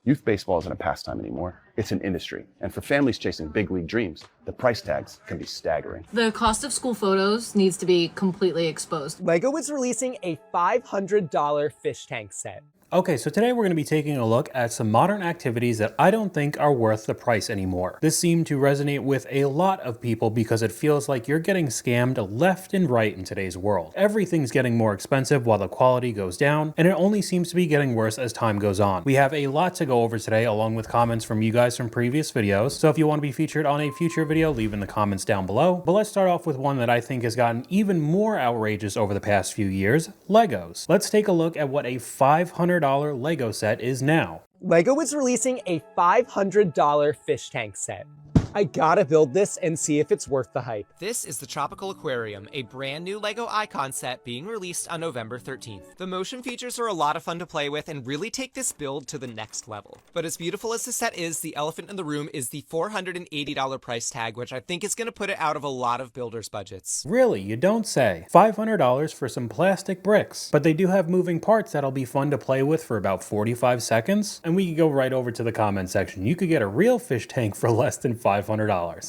Youth baseball isn't a pastime anymore. It's an industry. And for families chasing big league dreams, the price tags can be staggering. The cost of school photos needs to be completely exposed. LEGO is releasing a $500 fish tank set. Okay, so today we're going to be taking a look at some modern activities that I don't think are worth the price anymore. This seemed to resonate with a lot of people because it feels like you're getting scammed left and right in today's world. Everything's getting more expensive while the quality goes down, and it only seems to be getting worse as time goes on. We have a lot to go over today, along with comments from you guys from previous videos, so if you want to be featured on a future video, leave in the comments down below. But let's start off with one that I think has gotten even more outrageous over the past few years: Legos. Let's take a look at what a $500 Lego set is now. LEGO is releasing a $500 fish tank set. I gotta build this and see if it's worth the hype. This is the Tropical Aquarium, a brand new LEGO icon set being released on November 13th. The motion features are a lot of fun to play with and really take this build to the next level. But as beautiful as the set is, the elephant in the room is the $480 price tag, which I think is going to put it out of a lot of builders' budgets. Really? You don't say. $500 for some plastic bricks. But they do have moving parts that'll be fun to play with for about 45 seconds. And we can go right over to the comment section. You could get a real fish tank for less than $500.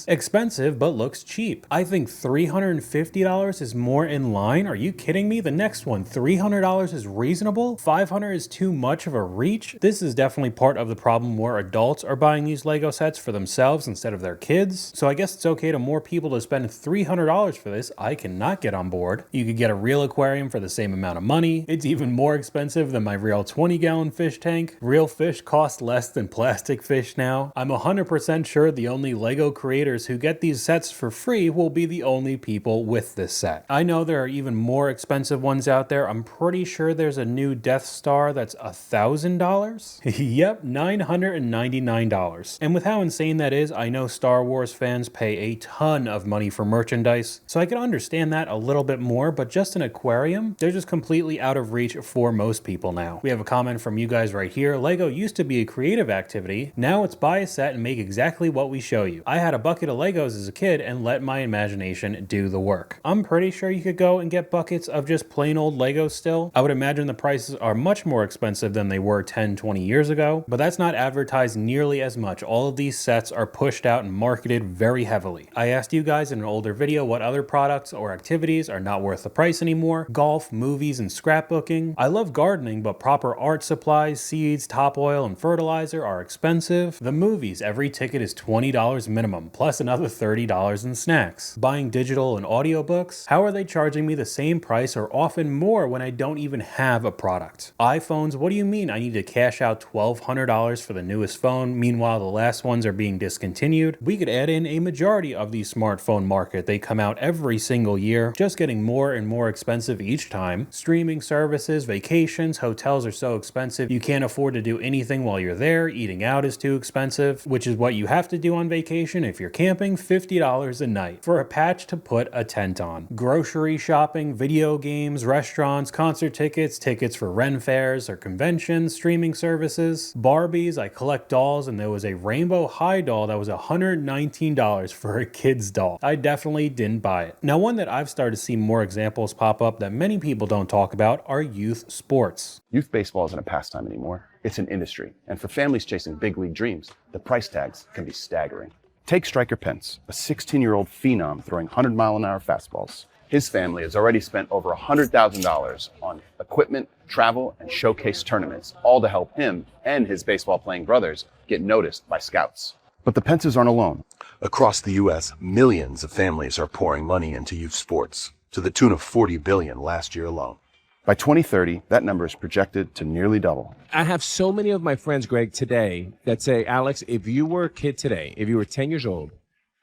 Expensive, but looks cheap. I think $350 is more in line. Are you kidding me? The next one, $300 is reasonable? $500 is too much of a reach? This is definitely part of the problem where adults are buying these Lego sets for themselves instead of their kids. So I guess it's okay to more people to spend $300 for this. I cannot get on board. You could get a real aquarium for the same amount of money. It's even more expensive than my real 20-gallon fish tank. Real fish cost less than plastic fish now. I'm 100% sure the only LEGO creators who get these sets for free will be the only people with this set. I know there are even more expensive ones out there. I'm pretty sure there's a new Death Star that's $1,000. Yep, $999. And with how insane that is, I know Star Wars fans pay a ton of money for merchandise, so I can understand that a little bit more, but just an aquarium, they're just completely out of reach for most people now. We have a comment from you guys right here. LEGO used to be a creative activity. Now it's buy a set and make exactly what we show you. I had a bucket of Legos as a kid and let my imagination do the work. I'm pretty sure you could go and get buckets of just plain old Legos still. I would imagine the prices are much more expensive than they were 10, 20 years ago, but that's not advertised nearly as much. All of these sets are pushed out and marketed very heavily. I asked you guys in an older video what other products or activities are not worth the price anymore. Golf, movies, and scrapbooking. I love gardening, but proper art supplies, seeds, top oil, and fertilizer are expensive. The movies, every ticket is $20 minimum, plus another $30 in snacks. Buying digital and audiobooks, how are they charging me the same price or often more when I don't even have a product? iPhones, what do you mean I need to cash out $1,200 for the newest phone, meanwhile the last ones are being discontinued? We could add in a majority of the smartphone market. They come out every single year, just getting more and more expensive each time. Streaming services, vacations, hotels are so expensive you can't afford to do anything while you're there. Eating out is too expensive, which is what you have to do on vacation. If you're camping, $50 a night for a patch to put a tent on. Grocery shopping, video games, restaurants, concert tickets, tickets for Ren fairs or conventions, streaming services. Barbies, I collect dolls, and there was a Rainbow High doll that was $119 for a kid's doll. I definitely didn't buy it. Now, one that I've started to see more examples pop up that many people don't talk about are youth sports. Youth baseball isn't a pastime anymore. It's an industry. And for families chasing big league dreams, the price tags can be staggering. Take Striker Pence, a 16-year-old phenom throwing 100-mile-an-hour fastballs. His family has already spent over $100,000 on equipment, travel, and showcase tournaments, all to help him and his baseball-playing brothers get noticed by scouts. But the Pences aren't alone. Across the U.S., millions of families are pouring money into youth sports, to the tune of $40 billion last year alone. By 2030, that number is projected to nearly double. I have so many of my friends, Greg, today that say, Alex, if you were a kid today, if you were 10 years old,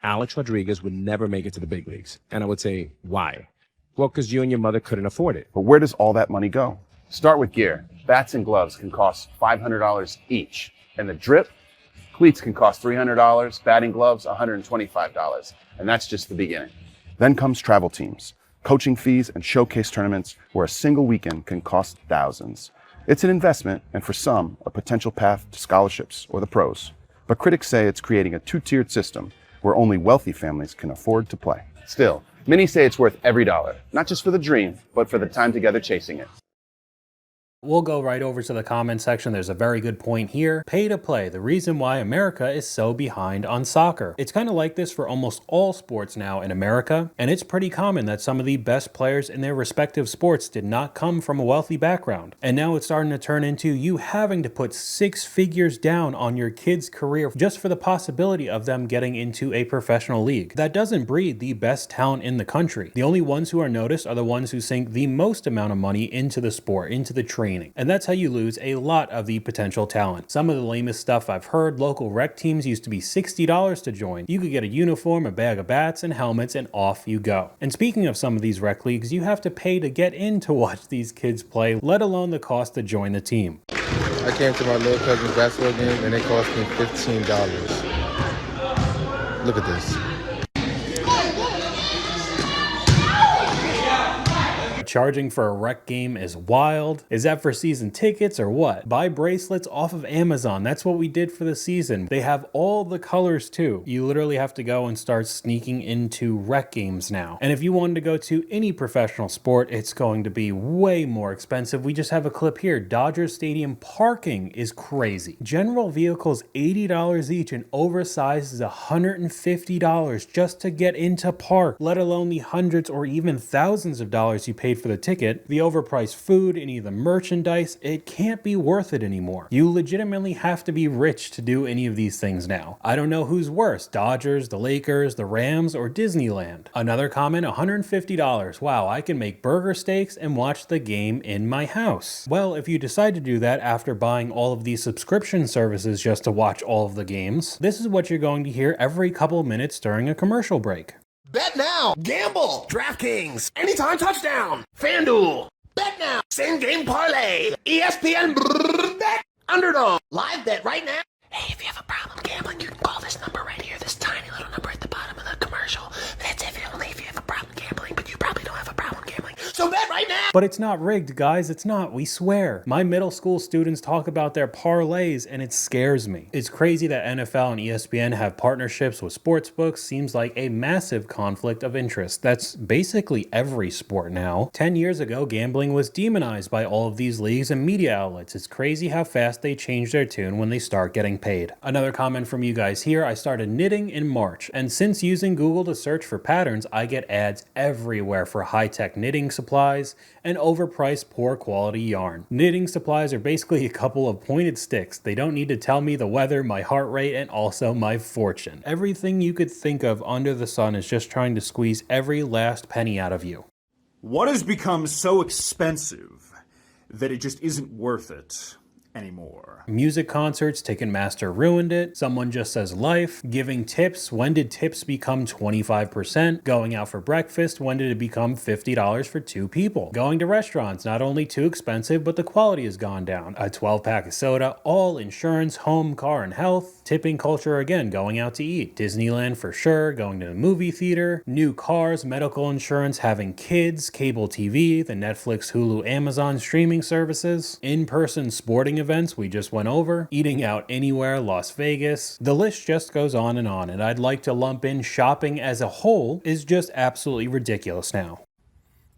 Alex Rodriguez would never make it to the big leagues. And I would say, why? Well, because you and your mother couldn't afford it. But where does all that money go? Start with gear. Bats and gloves can cost $500 each. And the drip, cleats can cost $300, batting gloves $125. And that's just the beginning. Then comes travel teams, coaching fees, and showcase tournaments where a single weekend can cost thousands. It's an investment, and for some, a potential path to scholarships or the pros. But critics say it's creating a two-tiered system where only wealthy families can afford to play. Still, many say it's worth every dollar, not just for the dream, but for the time together chasing it. We'll go right over to the comment section. There's a very good point here. Pay to play, the reason why America is so behind on soccer. It's kind of like this for almost all sports now in America, and it's pretty common that some of the best players in their respective sports did not come from a wealthy background. And now it's starting to turn into you having to put 6 figures down on your kid's career just for the possibility of them getting into a professional league. That doesn't breed the best talent in the country. The only ones who are noticed are the ones who sink the most amount of money into the sport, into the training. And that's how you lose a lot of the potential talent. Some of the lamest stuff I've heard, local rec teams used to be $60 to join. You could get a uniform, a bag of bats and helmets, and off you go. And speaking of some of these rec leagues, you have to pay to get in to watch these kids play, let alone the cost to join the team. I came to my little cousin's basketball game and it cost me $15. Look at this. Charging for a rec game is wild. Is that for season tickets or what? Buy bracelets off of Amazon. That's what we did for the season. They have all the colors too. You literally have to go and start sneaking into rec games now. And if you wanted to go to any professional sport, it's going to be way more expensive. We just have a clip here. Dodger Stadium parking is crazy. General vehicles, $80 each, and oversized is $150 just to get into park, let alone the hundreds or even thousands of dollars you paid for the ticket, the overpriced food, any of the merchandise. It can't be worth it anymore. You legitimately have to be rich to do any of these things now. I don't know who's worse, Dodgers, the Lakers, the Rams, or Disneyland. Another comment, $150. Wow, I can make burger steaks and watch the game in my house. Well, if you decide to do that after buying all of these subscription services just to watch all of the games, this is what you're going to hear every couple minutes during a commercial break. Bet now, gamble, DraftKings, anytime touchdown, FanDuel, bet now, same game parlay, ESPN, bet, Underdog, live bet right now. Hey, if you have a problem gambling, you can call this number right here, this tiny little number at the bottom of the commercial. That's only if you have a problem gambling, but you probably don't have a problem gambling. So bet right now. But it's not rigged, guys. It's not. We swear. My middle school students talk about their parlays and it scares me. It's crazy that NFL and ESPN have partnerships with sportsbooks. Seems like a massive conflict of interest. That's basically every sport now. 10 years ago, gambling was demonized by all of these leagues and media outlets. It's crazy how fast they change their tune when they start getting paid. Another comment from you guys here. I started knitting in March, and since using Google to search for patterns, I get ads everywhere for high-tech knitting supplies and overpriced poor quality yarn. Knitting supplies are basically a couple of pointed sticks. They don't need to tell me the weather, my heart rate, and also my fortune. Everything you could think of under the sun is just trying to squeeze every last penny out of you. What has become so expensive that it just isn't worth it anymore? Music concerts, Ticketmaster ruined it. Someone just says life. Giving tips, when did tips become 25%? Going out for breakfast, when did it become $50 for 2 people? Going to restaurants, not only too expensive, but the quality has gone down. A 12-pack of soda, all insurance, home, car, and health. Tipping culture again, going out to eat. Disneyland for sure, going to the movie theater, new cars, medical insurance, having kids, cable TV, the Netflix, Hulu, Amazon streaming services, in-person sporting events we just went over, eating out anywhere, Las Vegas. The list just goes on, and I'd like to lump in shopping as a whole is just absolutely ridiculous now.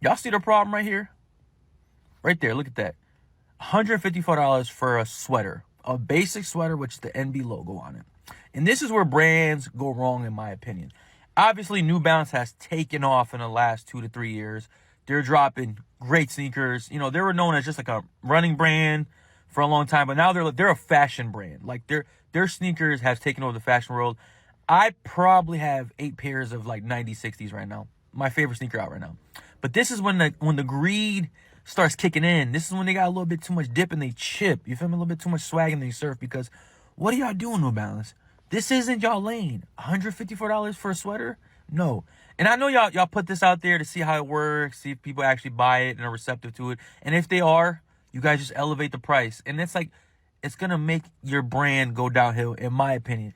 Y'all see the problem right here? Right there, look at that. $154 for a sweater. A basic sweater with the NB logo on it. And this is where brands go wrong, in my opinion. Obviously, New Balance has taken off in the last 2 to 3 years. They're dropping great sneakers. You know, they were known as just like a running brand for a long time, but now they're a fashion brand. Like their sneakers have taken over the fashion world. I probably have 8 pairs of like 90s, 60s right now. My favorite sneaker out right now. But this is when the greed starts kicking in. This is when they got a little bit too much dip and they chip. You feel me? A little bit too much swag and they surf, because what are y'all doing, New Balance? This isn't y'all lane. $154 for a sweater? No. And I know y'all put this out there to see how it works, see if people actually buy it and are receptive to it. And if they are, you guys just elevate the price. And it's like, it's going to make your brand go downhill, in my opinion.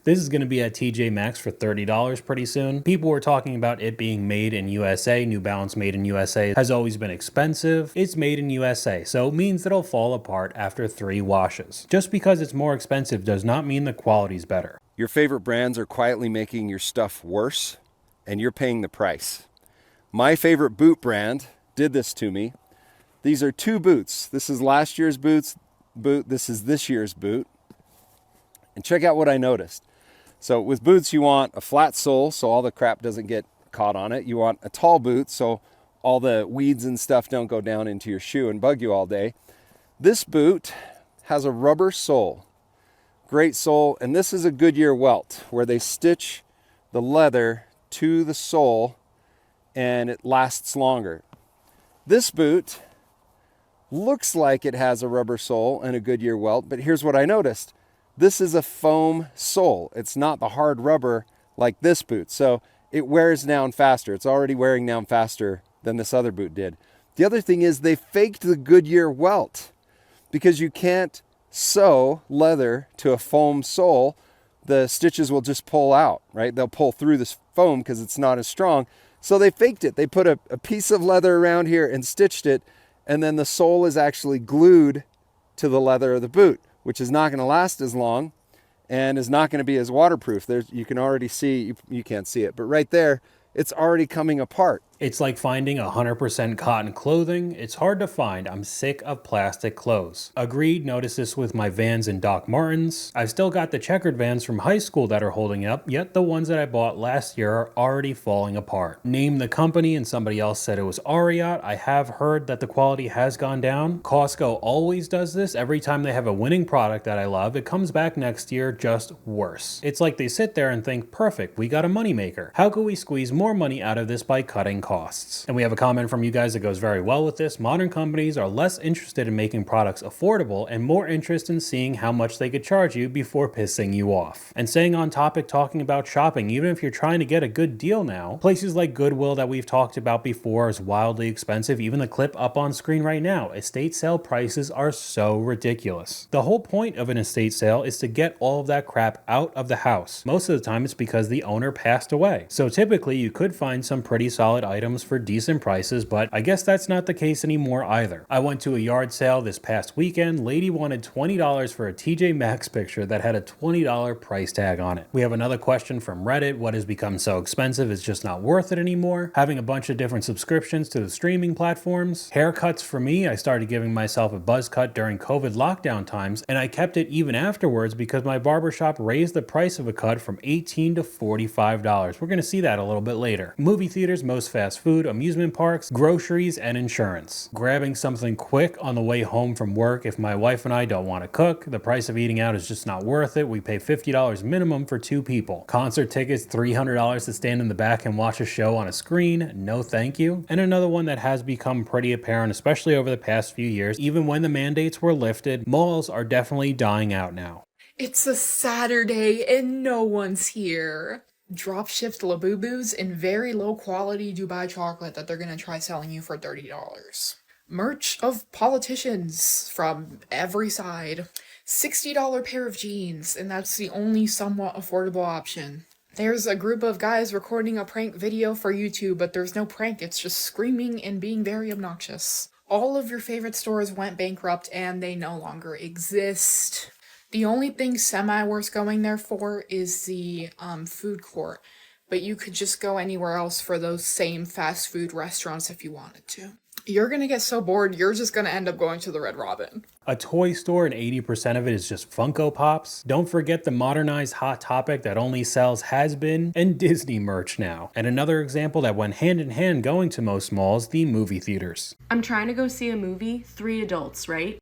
This is going to be at TJ Maxx for $30 pretty soon. People were talking about it being made in USA. New Balance made in USA has always been expensive. It's made in USA, so it means it'll fall apart after 3 washes. Just because it's more expensive does not mean the quality's better. Your favorite brands are quietly making your stuff worse, and you're paying the price. My favorite boot brand did this to me. These are 2 boots. This is last year's boot. This is this year's boot. And check out what I noticed. So with boots, you want a flat sole so all the crap doesn't get caught on it. You want a tall boot so all the weeds and stuff don't go down into your shoe and bug you all day. This boot has a rubber sole. Great sole. And this is a Goodyear welt where they stitch the leather to the sole and it lasts longer. This boot looks like it has a rubber sole and a Goodyear welt, but here's what I noticed. This is a foam sole. It's not the hard rubber like this boot. So it wears down faster. It's already wearing down faster than this other boot did. The other thing is they faked the Goodyear welt because you can't sew leather to a foam sole. The stitches will just pull out, right? They'll pull through this foam because it's not as strong. So they faked it. They put a piece of leather around here and stitched it, and then the sole is actually glued to the leather of the boot, which is not going to last as long and is not going to be as waterproof. You can already see, you can't see it, but right there, it's already coming apart. It's like finding 100% cotton clothing. It's hard to find. I'm sick of plastic clothes. Agreed, notice this with my Vans and Doc Martens. I've still got the checkered Vans from high school that are holding up, yet the ones that I bought last year are already falling apart. Name the company and somebody else said it was Ariat. I have heard that the quality has gone down. Costco always does this. Every time they have a winning product that I love, it comes back next year just worse. It's like they sit there and think, perfect, we got a moneymaker. How can we squeeze more money out of this by cutting costs? And we have a comment from you guys that goes very well with this. Modern companies are less interested in making products affordable and more interested in seeing how much they could charge you before pissing you off. And staying on topic, talking about shopping, even if you're trying to get a good deal now, places like Goodwill that we've talked about before is wildly expensive. Even the clip up on screen right now, estate sale prices are so ridiculous. The whole point of an estate sale is to get all of that crap out of the house. Most of the time it's because the owner passed away. So typically you could find some pretty solid items for decent prices, but I guess that's not the case anymore either. I went to a yard sale this past weekend. Lady wanted $20 for a TJ Maxx picture that had a $20 price tag on it. We have another question from Reddit. What has become so expensive is just not worth it anymore? Having a bunch of different subscriptions to the streaming platforms. Haircuts for me, I started giving myself a buzz cut during COVID lockdown times, and I kept it even afterwards because my barbershop raised the price of a cut from $18 to $45. We're going to see that a little bit later. Movie theaters, most fast food, amusement parks, groceries, and insurance. Grabbing something quick on the way home from work if my wife and I don't want to cook. The price of eating out is just not worth it. We pay $50 minimum for 2 people. Concert tickets, $300 to stand in the back and watch a show on a screen. No thank you. And another one that has become pretty apparent, especially over the past few years, even when the mandates were lifted, malls are definitely dying out now. It's a Saturday and no one's here. Drop-shipped Labubus in very low quality Dubai chocolate that they're gonna try selling you for $30. Merch of politicians from every side. $60 pair of jeans, and that's the only somewhat affordable option. There's a group of guys recording a prank video for YouTube, but there's no prank, it's just screaming and being very obnoxious. All of your favorite stores went bankrupt and they no longer exist. The only thing semi-worth going there for is the food court, but you could just go anywhere else for those same fast food restaurants if you wanted to. You're gonna get so bored, you're just gonna end up going to the Red Robin. A toy store and 80% of it is just Funko Pops. Don't forget the modernized Hot Topic that only sells has-been and Disney merch now. And another example that went hand in hand going to most malls, the movie theaters. I'm trying to go see a movie, 3 adults, right?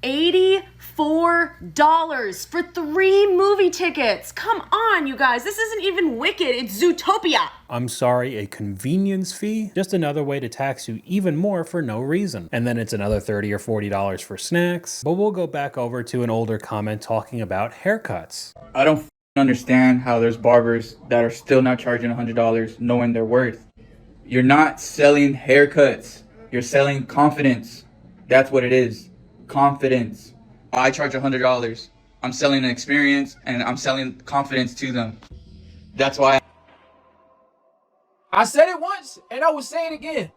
$84 for 3 movie tickets. Come on, you guys. This isn't even Wicked. It's Zootopia. I'm sorry, a convenience fee? Just another way to tax you even more for no reason. And then it's another $30 or $40 for snacks. But we'll go back over to an older comment talking about haircuts. I don't understand how there's barbers that are still not charging $100 knowing their worth. You're not selling haircuts. You're selling confidence. That's what it is. Confidence. I charge $100. I'm selling an experience and I'm selling confidence to them. That's why I said it once and I will say it again.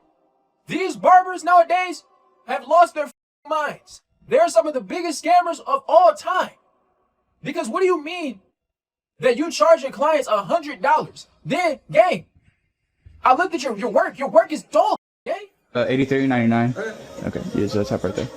These barbers nowadays have lost their minds. They're some of the biggest scammers of all time. Because what do you mean that you charge your clients $100? Then, gang, I looked at your work. Your work is dull, gang. $83.99. Okay, yeah, so that's right there.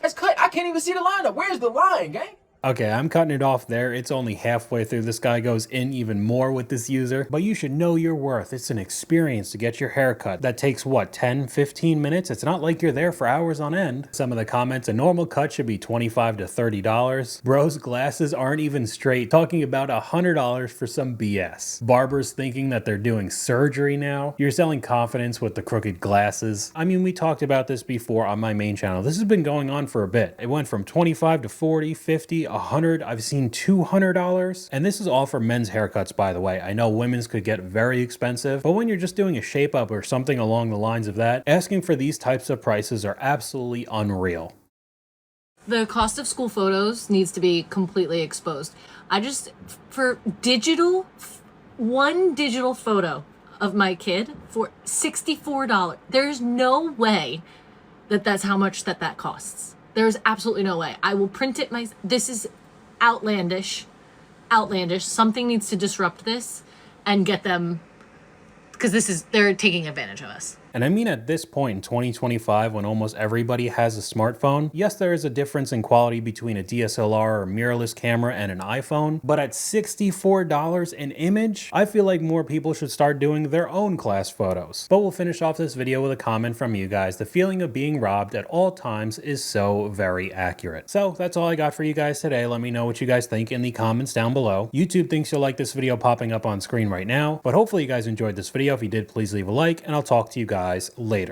That's cut. I can't even see the lineup. Where's the line, gang? Okay, I'm cutting it off there. It's only halfway through. This guy goes in even more with this user, but you should know your worth. It's an experience to get your hair cut. That takes what, 10, 15 minutes? It's not like you're there for hours on end. Some of the comments, a normal cut should be $25 to $30. Bro's glasses aren't even straight, talking about $100 for some BS. Barbers thinking that they're doing surgery now. You're selling confidence with the crooked glasses. I mean, we talked about this before on my main channel. This has been going on for a bit. It went from 25 to 40, 50, $100, I've seen $200, and this is all for men's haircuts, by the way. I know women's could get very expensive, but when you're just doing a shape up or something along the lines of that, asking for these types of prices are absolutely unreal. The cost of school photos needs to be completely exposed. For digital, one digital photo of my kid for $64, there's no way that that's how much that costs. There's absolutely no way. I will print it this is outlandish. Outlandish. Something needs to disrupt this and get them, because they're taking advantage of us. And I mean, at this point in 2025, when almost everybody has a smartphone, yes, there is a difference in quality between a DSLR or mirrorless camera and an iPhone, but at $64 an image, I feel like more people should start doing their own class photos. But we'll finish off this video with a comment from you guys. The feeling of being robbed at all times is so very accurate. So that's all I got for you guys today. Let me know what you guys think in the comments down below. YouTube thinks you'll like this video popping up on screen right now, but hopefully you guys enjoyed this video. If you did, please leave a like, and I'll talk to you guys later.